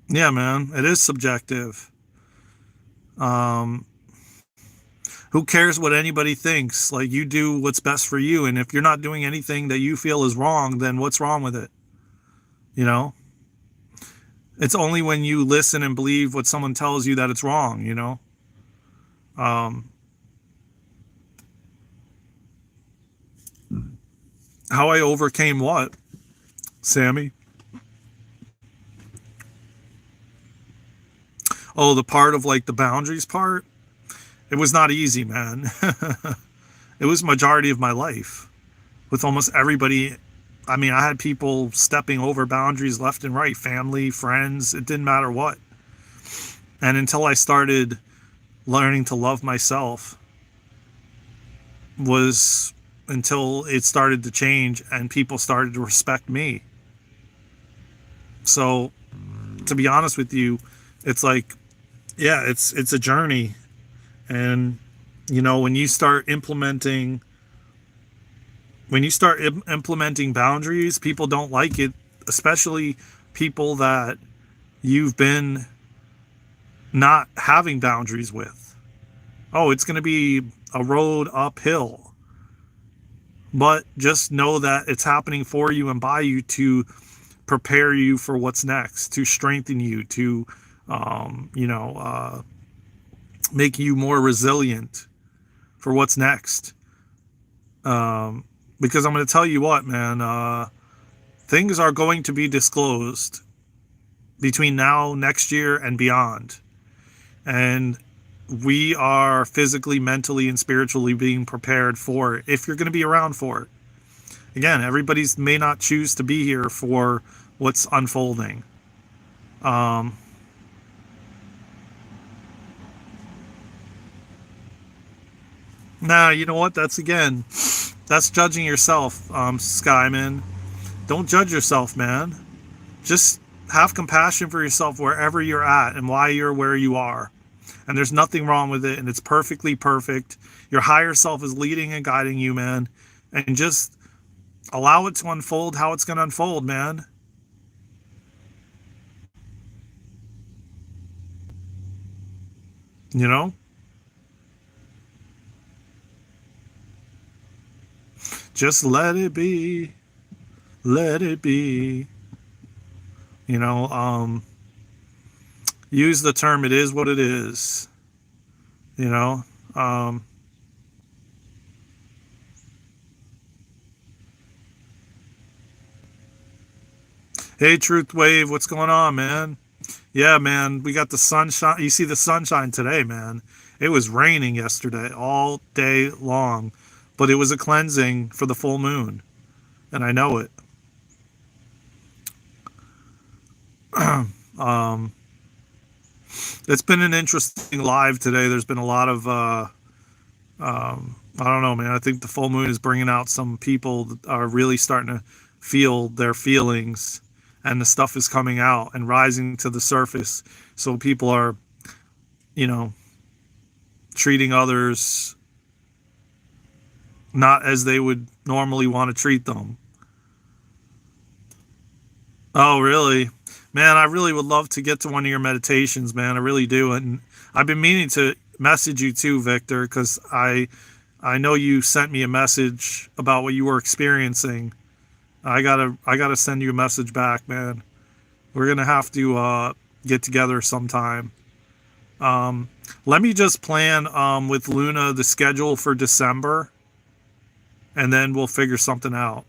Yeah, man, it is subjective. Who cares what anybody thinks? Like, you do what's best for you. And if you're not doing anything that you feel is wrong, then what's wrong with it? You know? It's only when you listen and believe what someone tells you that it's wrong, you know? How I overcame what, Sammy? Oh, the part of like the boundaries part? It was not easy, man. It was majority of my life with almost everybody. I mean, I had people stepping over boundaries left and right, family, friends, it didn't matter what. And until I started learning to love myself was until it started to change and people started to respect me. So, to be honest with you, it's like, yeah, it's a journey. And you know, when you start implementing boundaries, people don't like it, especially people that you've been not having boundaries with. Oh, it's going to be a road uphill. But just know that it's happening for you and by you to prepare you for what's next, to strengthen you, to, you know, make you more resilient for what's next. Because I'm going to tell you what, man, things are going to be disclosed between now, next year, and beyond. And we are physically, mentally, and spiritually being prepared for it if you're going to be around for it. Again, everybody's may not choose to be here for what's unfolding. Nah, you know what? That's judging yourself, Skyman. Don't judge yourself, man. Just have compassion for yourself wherever you're at and why you're where you are. And there's nothing wrong with it, and it's perfectly perfect. Your higher self is leading and guiding you, man. And just allow it to unfold how it's going to unfold, man. You know? Just let it be. Let it be. You know, use the term "it is what it is." You know, hey, Truth Wave, what's going on, man? Yeah, man, we got the sunshine. You see the sunshine today, man. It was raining yesterday all day long, but it was a cleansing for the full moon, and I know it. It's been an interesting live today. There's been a lot of I don't know, man. I think the full moon is bringing out some people that are really starting to feel their feelings, and the stuff is coming out and rising to the surface. So people are, you know, treating others not as they would normally want to treat them. Oh, really? Man, I really would love to get to one of your meditations, man. I really do. And I've been meaning to message you too, Victor, because I know you sent me a message about what you were experiencing. I gotta send you a message back, man. We're gonna have to get together sometime. Let me just plan with Luna the schedule for December, and then we'll figure something out.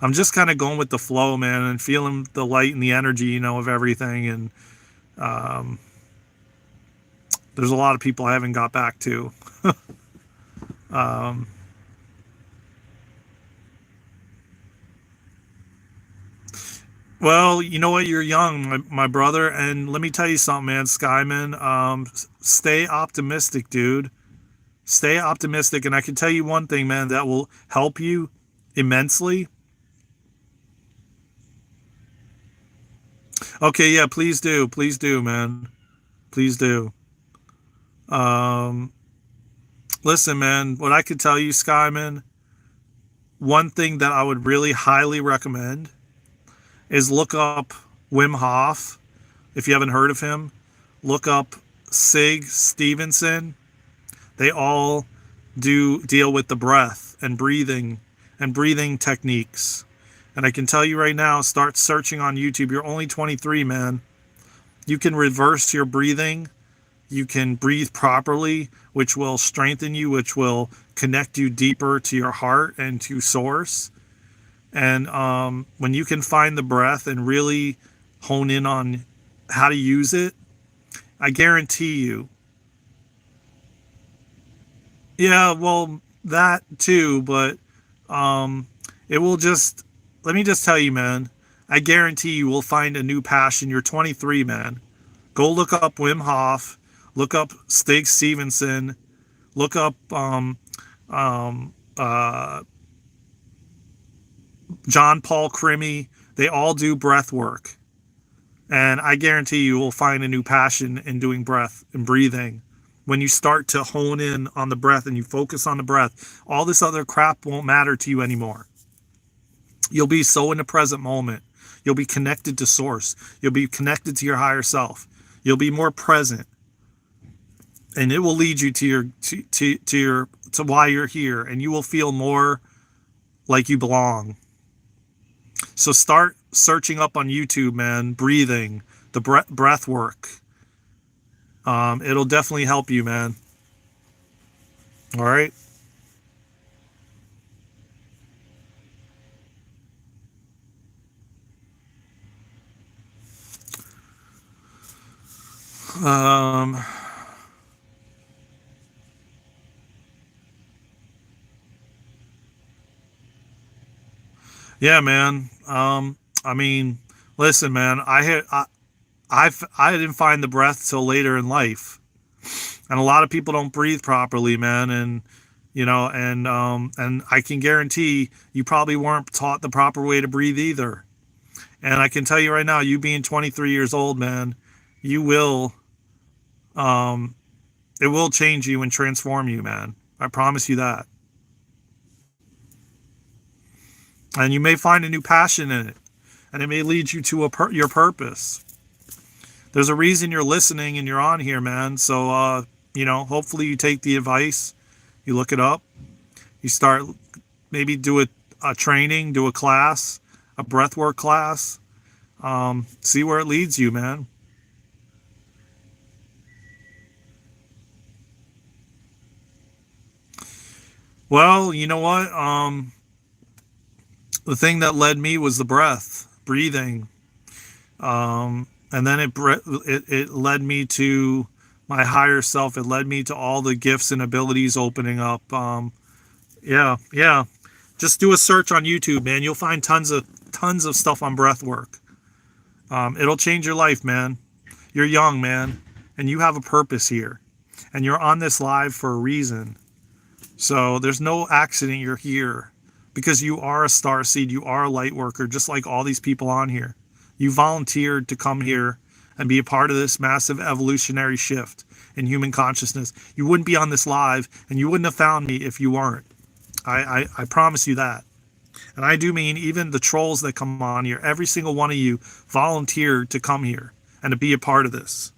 I'm just kind of going with the flow, man, and feeling the light and the energy, of everything. And um, there's a lot of people I haven't got back to. um, well, you know what? You're young, my brother, and let me tell you something, man, Skyman. Stay optimistic, dude. Stay optimistic, and I can tell you one thing, man, that will help you immensely. Okay, yeah, please do, man, please do. Um, Listen, man, what I could tell you, Skyman, one thing that I would really highly recommend is look up Wim Hof. If you haven't heard of him, look up Sig Stevenson. They all do deal with the breath and breathing techniques. And I can tell you right now, start searching on YouTube. You're only 23, man. You can reverse your breathing. You can breathe properly, which will strengthen you, which will connect you deeper to your heart and to source. And when you can find the breath and really hone in on how to use it, I guarantee you. Yeah, well, that too, but it will just, let me just tell you, man, I guarantee you will find a new passion. You're 23, man. Go look up Wim Hof, look up Stig Stevenson, look up um, uh, John Paul Crimmy. They all do breath work. And I guarantee you will find a new passion in doing breath and breathing. When you start to hone in on the breath and you focus on the breath, all this other crap won't matter to you anymore. You'll be so in the present moment. You'll be connected to source. You'll be connected to your higher self. You'll be more present. And it will lead you to your to why you're here, and you will feel more like you belong. So start searching up on YouTube, man, breathing, the breath work. It'll definitely help you, man. All right. Um, yeah, man. I mean, listen, man, I didn't find the breath till later in life. And a lot of people don't breathe properly, man. And, and I can guarantee you probably weren't taught the proper way to breathe either. And I can tell you right now, you being 23 years old, man, you will, um, it will change you and transform you, man. I promise you that. And you may find a new passion in it, and it may lead you to your purpose. There's a reason you're listening and you're on here, man. So, hopefully you take the advice, you look it up, you start, maybe do a training, do a class, a breathwork class, see where it leads you, man. Well, you know what? The thing that led me was the breath, breathing. And then it led me to my higher self. It led me to all the gifts and abilities opening up. Yeah. Just do a search on YouTube, man. You'll find tons of stuff on breath work. It'll change your life, man. You're young, man, and you have a purpose here, and you're on this live for a reason. So there's no accident you're here, because you are a star seed. You are a light worker, just like all these people on here. You volunteered to come here and be a part of this massive evolutionary shift in human consciousness. You wouldn't be on this live, and you wouldn't have found me if you weren't. I promise you that. And I do mean even the trolls that come on here, every single one of you volunteered to come here and to be a part of this.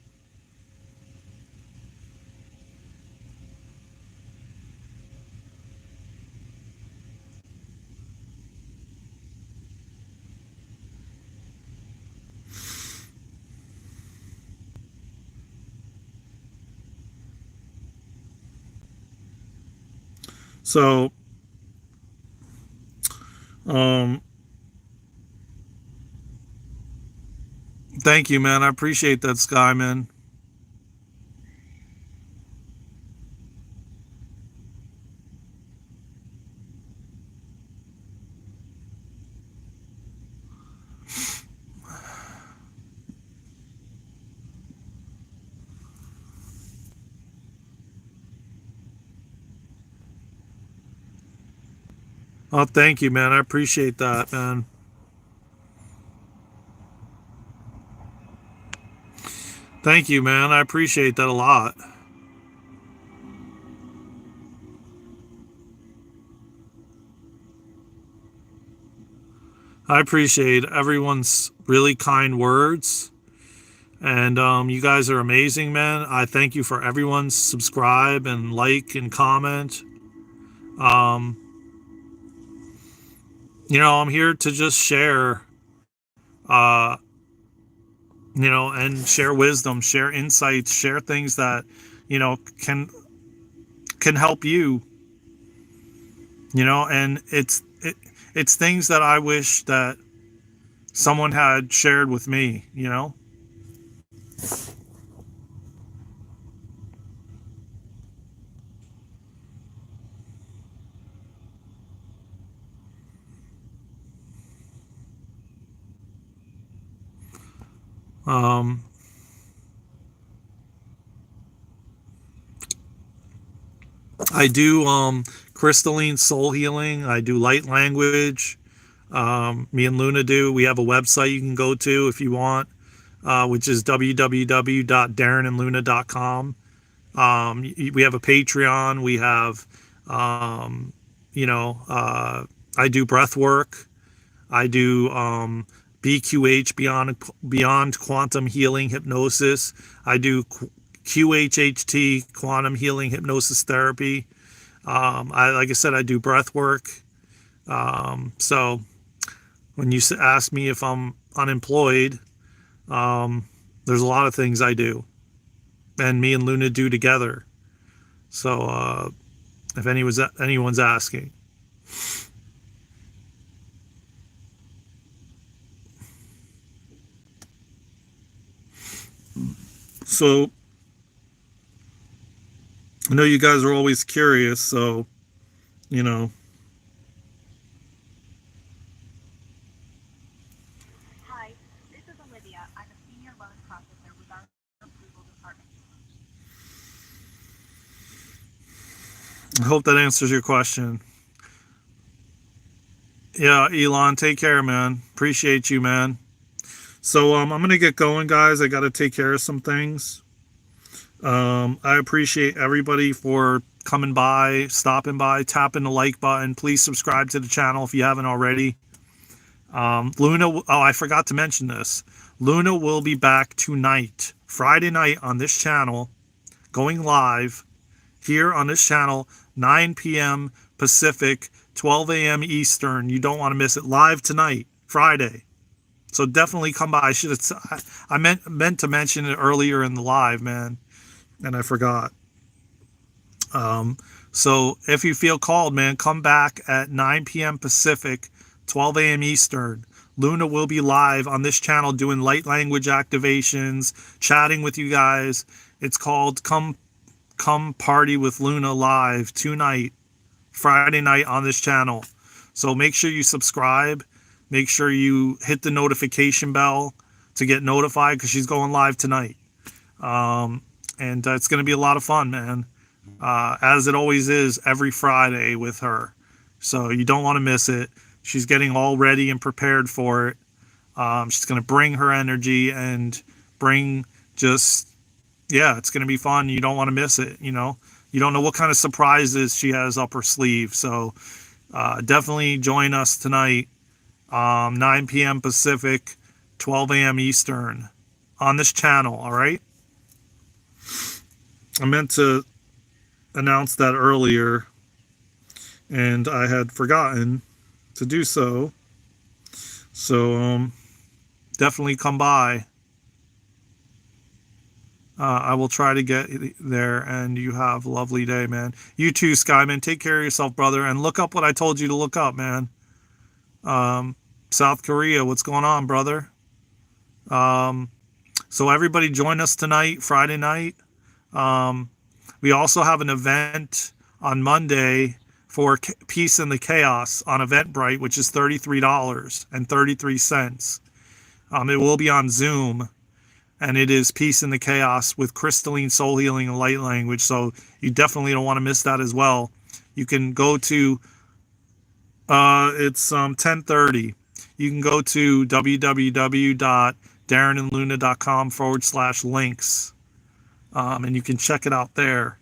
So, um, Thank you, man. I appreciate that, Sky, man. Oh, thank you, man. I appreciate that, man. Thank you, man. I appreciate that a lot. I appreciate everyone's really kind words. And you guys are amazing, man. I thank you for everyone's subscribe and like and comment. Um, I'm here to just share, uh, and share wisdom, share insights, share things that, you know, can can help you, and it's things that I wish that someone had shared with me. Um, I do crystalline soul healing. I do light language. Me and Luna do. We have a website you can go to if you want, which is www.darenandluna.com. We have a Patreon. We have, um, I do breath work. I do BQH, beyond quantum healing hypnosis. I do QHHT, quantum healing hypnosis therapy. Like I said, I do breath work. So when you ask me if I'm unemployed, there's a lot of things I do, and me and Luna do together. So if anyone's asking. So I know you guys are always curious, so you know. I hope that answers your question. Yeah, Elon, take care, man. Appreciate you, man. So I'm gonna get going, guys. I gotta take care of some things. I appreciate everybody for coming by, stopping by, tapping the like button. Please subscribe to the channel if you haven't already. Luna, oh, I forgot to mention this. Luna will be back tonight, Friday night, on this channel, going live here on this channel, 9 p.m. Pacific, 12 a.m. Eastern. You don't want to miss it. Live tonight, Friday. So definitely come by. I meant to mention it earlier in the live, man, and I forgot. So if you feel called, man, come back at 9 p.m. Pacific, 12 a.m. Eastern. Luna will be live on this channel doing light language activations, chatting with you guys. It's called Come Party with Luna live tonight, Friday night on this channel. So make sure you subscribe. Make sure you hit the notification bell to get notified because she's going live tonight. And it's going to be a lot of fun, man. As it always is every Friday with her. So you don't want to miss it. She's getting all ready and prepared for it. She's going to bring her energy and bring it's going to be fun. You don't want to miss it. You don't know what kind of surprises she has up her sleeve. So definitely join us tonight, 9 p.m. Pacific, 12 a.m. Eastern on this channel. All right. I meant to announce that earlier, and I had forgotten to do so. So definitely come by. I will try to get there, and you have a lovely day, man. You too, Skyman. Take care of yourself, brother, and look up what I told you to look up, man. South Korea, what's going on, brother? So everybody join us tonight, Friday night. We also have an event on Monday for Peace in the Chaos on Eventbrite, which is $33.33. It will be on Zoom, and it is Peace in the Chaos with crystalline soul healing and light language. So you definitely don't want to miss that as well. You can go to, it's 10:30. You can go to www.darenandluna.com/links, and you can check it out there.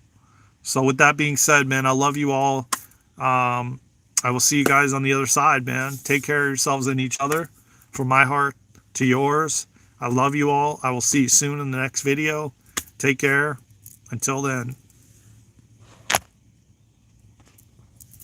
So with that being said, man, I love you all. I will see you guys on the other side, man. Take care of yourselves and each other. From my heart to yours, I love you all. I will see you soon in the next video. Take care. Until then.